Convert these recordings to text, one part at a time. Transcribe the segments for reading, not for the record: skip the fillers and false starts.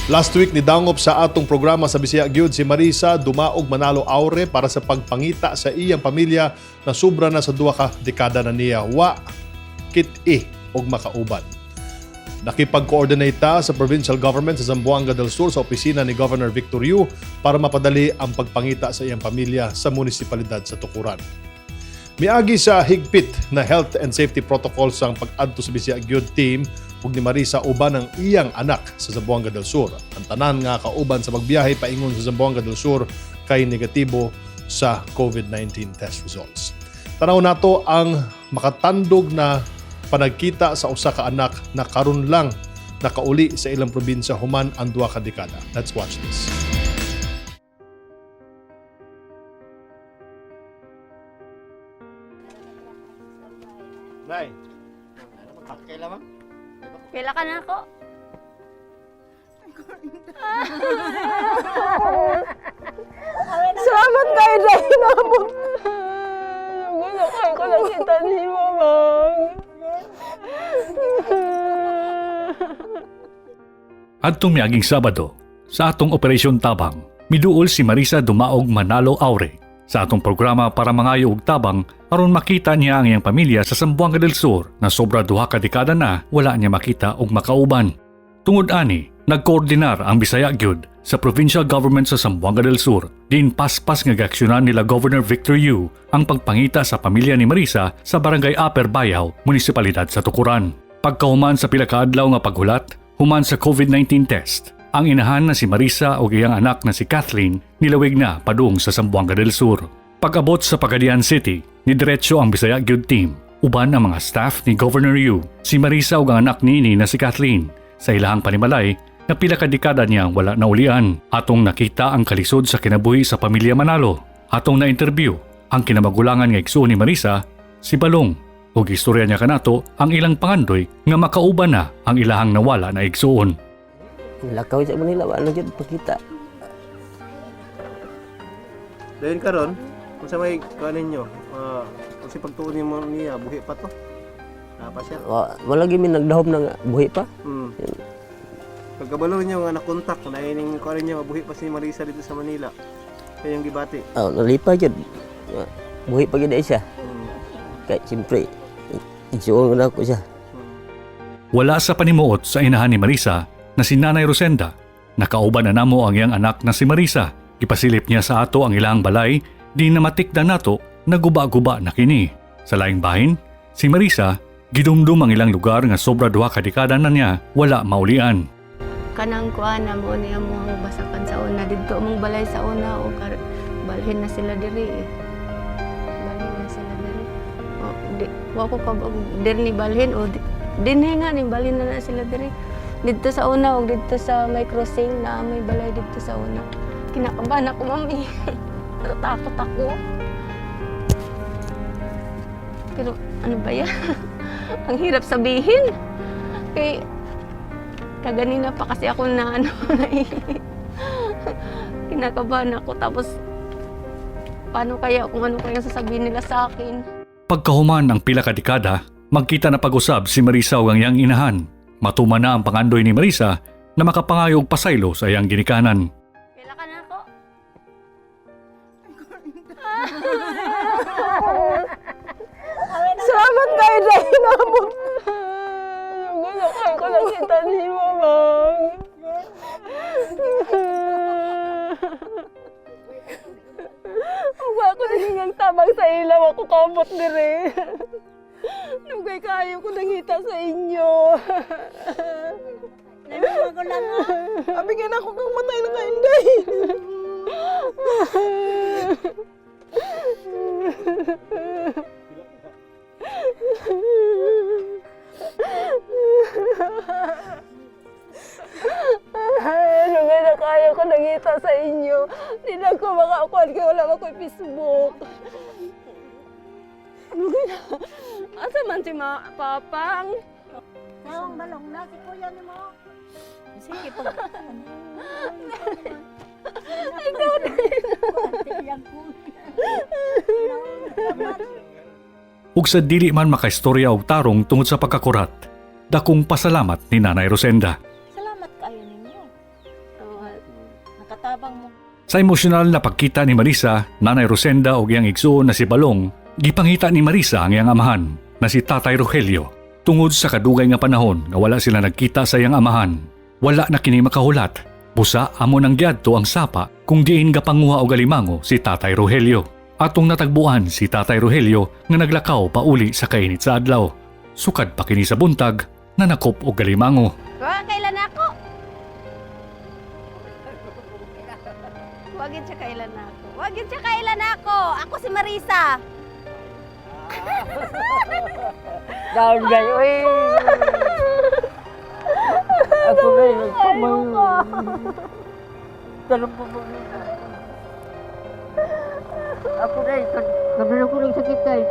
Last week ni dangop sa atong programa sa Bisaya Gyud si Marisa dumaog Manalo Aure para sa pagpangita sa iyang pamilya na sobra na sa 2 ka dekada na niya wa kit-i og makauban. Nakipag-coordinate ta sa provincial government sa Zamboanga del Sur sa opisina ni Governor Victor Yu para mapadali ang pagpangita sa iyang pamilya sa munisipalidad sa Tukuran. Miagi sa higpit na health and safety protocols ang pag-adto sa Bisaya Gyud team ug ni Marisa uban ang iyang anak sa Zamboanga del Sur. Ang tanan nga kauban sa magbiyahe paingon sa Zamboanga del Sur kay negatibo sa COVID-19 test results. Tanaw nato ang makatandog na panagkita sa usa ka anak na karon lang nakauli sa ilang probinsya human ang 2 ka dekada. Let's watch this. Nay, kailan mo? Pila ka na ako. Salamat kayo dahil hinabot. Gusto kayo ko lang kita ni Mamang. Adtong miaging Sabado, sa atong Operasyon Tabang, miduol si Marisa dumaog Manalo Aure sa atong programa para mangayo og tabang aron makita niya ang iyang pamilya sa Zamboanga del Sur na sobra 2 ka dekada na wala niya makita og makauban. Tungod ani, nagkoordinar ang Bisaya Gyud sa provincial government sa Zamboanga del Sur diin paspas nga gaksyonan nila Governor Victor Yu ang pagpangita sa pamilya ni Marisa sa Barangay Aper Bayaw, munisipalidad sa Tukuran. Pagkahuman sa pila ka adlaw nga paghulat, human sa COVID-19 test, ang inahan na si Marisa o iyang anak na si Kathleen nilawig na padung sa Zamboanga del Sur. Pag-abot sa Pagadian City, nidiretso ang Bisaya Gyud team, uban ang mga staff ni Governor Yu, si Marisa o ang anak niini na si Kathleen, sa ilahang panimalay na pila ka dekada niyang wala naulian. Atong nakita ang kalisod sa kinabuhi sa pamilya Manalo. Atong na-interview ang kinamagulangan nga igsuon ni Marisa, si Balong, o istorya niya kanato ang ilang pangandoy nga makauban na ang ilahang nawala na igsuon. Lakaw sa Manila, wala dyan pakita. Dahil karon, kung sa may kanin nyo, kasi pagtuunin mo niya, buhi pa to. Pa siya. Wala gimi nagdahom na buhi pa. Pagkabalo niya nga nakontak, naining kanin niya, buhi pa si Marisa dito sa Manila. Kaya yung gibati. Nalipa dyan. Buhi pa gina siya. Kaya siyempre, isuon na ako siya. Wala sa panimuot sa inahan ni Marisa na si Nanay Rosenda. Nakauban na namo ang iyang anak na si Marisa. Ipasilip niya sa ato ang ilang balay, di na matikda nato na guba-guba na kini. Sa laing bahin, si Marisa, gidumdum ang ilang lugar nga sobra 2 ka dekada na niya wala maulian. Kanang kuan na mo niya mo ang basakan sa una. Dito mong balay sa una o balhin na sila diri eh. Balhin na sila diri. Wa ko diri ni balhin o dinhi nga ni balhin na sila diri. Dito sa una o dito sa may crossing na may balay dito sa una. Kinakabahan ako, mami. Natatakot ako. Pero ano ba yan? Ang hirap sabihin. Kay kaganina pa kasi ako na kinakabahan ako. Tapos paano kaya kung ano kaya sasabihin nila sa akin? Pagkahuman ang pila ka dekada, magkita na pag-usab si Marisa o ang iyang inahan. Matuman na ang pangandoy ni Marisa na makapangayog pasaylo sa iyang ginikanan. Pila ka na ako? Salamat kayo dahil hinabot. Gusto kayo ko lang kita ni Mamang. Ako naging tabang sa ilaw, ako kabot dire. Nugay kayo ko nangita sa inyo. Namiwa ko lang nga. Abigyan ako kang matay na kainday. Nugay na kayo ko nangita sa inyo. Di na ko makakuan kaya wala ako Facebook. Asa man si Papang? Tawang balong na si kuya ni mo. Sige po. Ikaw na Ug sa dili man makaistorya og tarong tungod sa pagkakurat, dakong pasalamat ni Nanay Rosenda. Salamat kayo ninyo. Sa emosyonal na pagkita ni Marisa, Nanay Rosenda o iyang igsuon na si Balong, gipangita ni Marisa ang iyang amahan na si Tatay Rogelio. Tungod sa kadugay nga panahon nga wala sila nagkita sa iyang amahan, wala na kini makahulat. Busa amo nang giadto ang sapa kung diin gapanguha og alimango si Tatay Rogelio. Atong natagbuan si Tatay Rogelio nga naglakaw pauli sa kainit sa adlaw. Sukad pa kini sa buntag na nakop og alimango. Kailan ako? Wagin siya kailan ako. Wagin siya kailan ako. Ako si Marisa. Down guys, uy. Ako na yun. Tanong po po. Ako na yun. Kabila ko ng sakit tayo.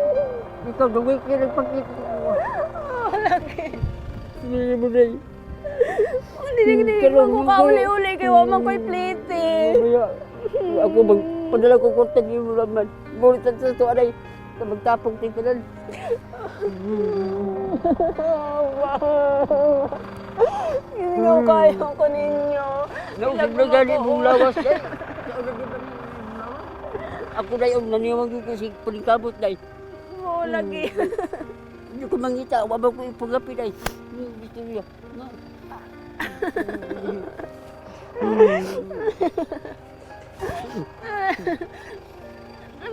Ikaw, dumik ka ng pagkita ko. Lagi. Sige mo na yun. Hindi ko kauli-uli kay wamang ko'y plate. Ako magpadala ko kontak yung naman. Bulitan sa ito, anay. Magtapong tingkalan. Hindi ko kaya ko ninyo. Nausig na gani mong lawas na. Ako na yung naniwag ko si Pulingkabot na. Oo, lagi. Hindi ko mangita, wabang ko ipagapi na. Gusto niya.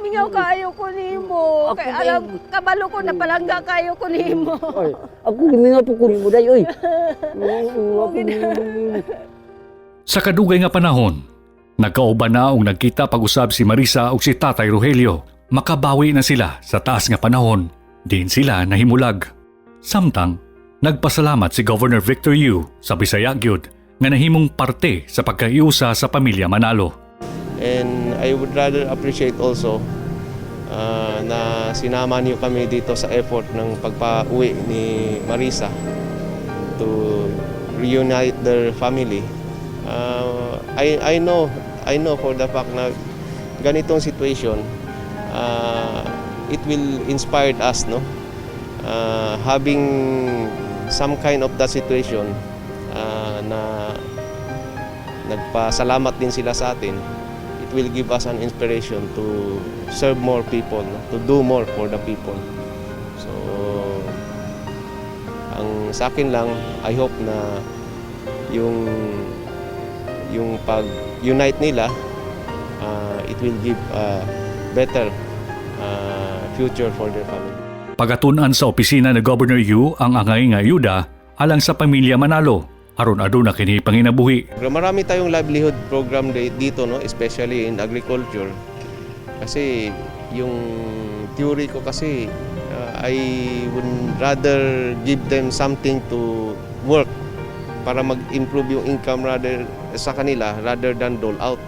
Mingaw kayo ko nimo. Ako Kay din. alam, kabalo ko na palangga kayo ko nimo. Ay, ako giminga po ko mo day, oy. Ako Sa kadugay nga panahon, nagkauban na og nagkita pag-usab si Marisa ug si Tatay Rogelio. Makabawi na sila sa taas nga panahon, diin sila nahimulag. Samtang, nagpasalamat si Governor Victor Yu sa Bisaya gyud nga nahimong parte sa pagkaiusa sa pamilya Manalo. And I would rather appreciate also na sinama niyo kami dito sa effort ng pagpa-uwi ni Marisa to reunite their family. I know for the fact na ganitong situation, it will inspire us, no? Having some kind of that situation na nagpasalamat din sila sa atin, it will give us an inspiration to serve more people, no? To do more for the people. So, ang sa akin lang, I hope na yung pag-unite nila, it will give a better future for their family. Pagatunan sa opisina ni Governor Yu ang angay nga ayuda alang sa pamilya Manalo, aron aduna kini panginabuhi. Marami tayong livelihood program dito, no, especially in agriculture. Kasi yung theory ko kasi I would rather give them something to work para mag-improve yung income sa kanila rather than dole out.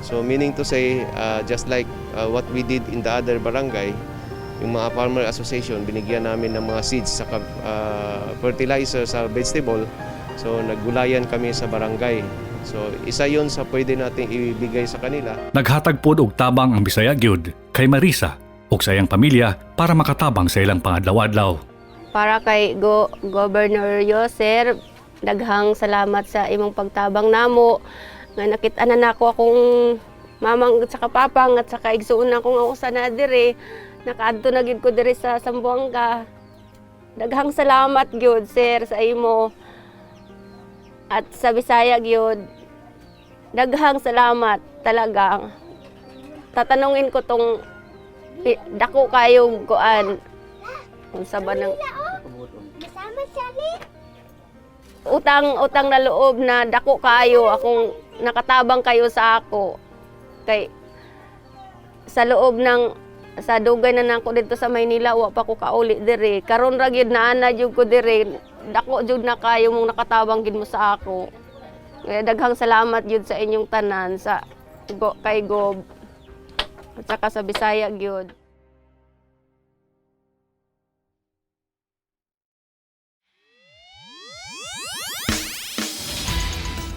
So meaning to say, just like what we did in the other barangay, yung mga farmer association, binigyan namin ng mga seeds sa fertilizer sa vegetable. So naggulayan kami sa barangay. So isa yun sa pwede nating ibigay sa kanila. Naghatag pod og tabang ang Bisaya gyud kay Marisa ug sa iyang pamilya para makatabang sa ilang pangadlaw-adlaw. Para kay Governor Yoser, daghang salamat sa imong pagtabang namo. Nga nakit-anan nako akong mamang at saka papang at saka igsuon akong usa na dire. Nakaadto na gid ko dire sa Zamboanga. Daghang salamat gyud sir sa imo. At sa Bisaya gyud. Daghang salamat talaga. Tatanungin ko tong dako kayo kuan unsa ba nang utang na loob na dako kayo akong nakatabang kayo sa ako kay sa loob ng sa dugay na nako dito sa Maynila wa pa ko kauli dire karon ra gyud naana jud ko dire dako jud na kayo mong nakatabang gid mo sa ako kaya daghang salamat jud sa inyong tanan sa kay Gob at saka sa Bisaya gyud.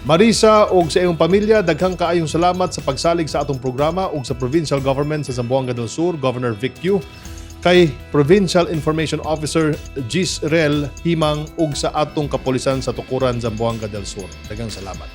Marisa ug sa iyong pamilya, daghang kaayong salamat sa pagsalig sa atong programa ug sa provincial government sa Zamboanga del Sur, Governor Vic Yu, kay Provincial Information Officer Gisrel Himang ug sa atong kapulisan sa Tukuran, Zamboanga del Sur. Daghang salamat.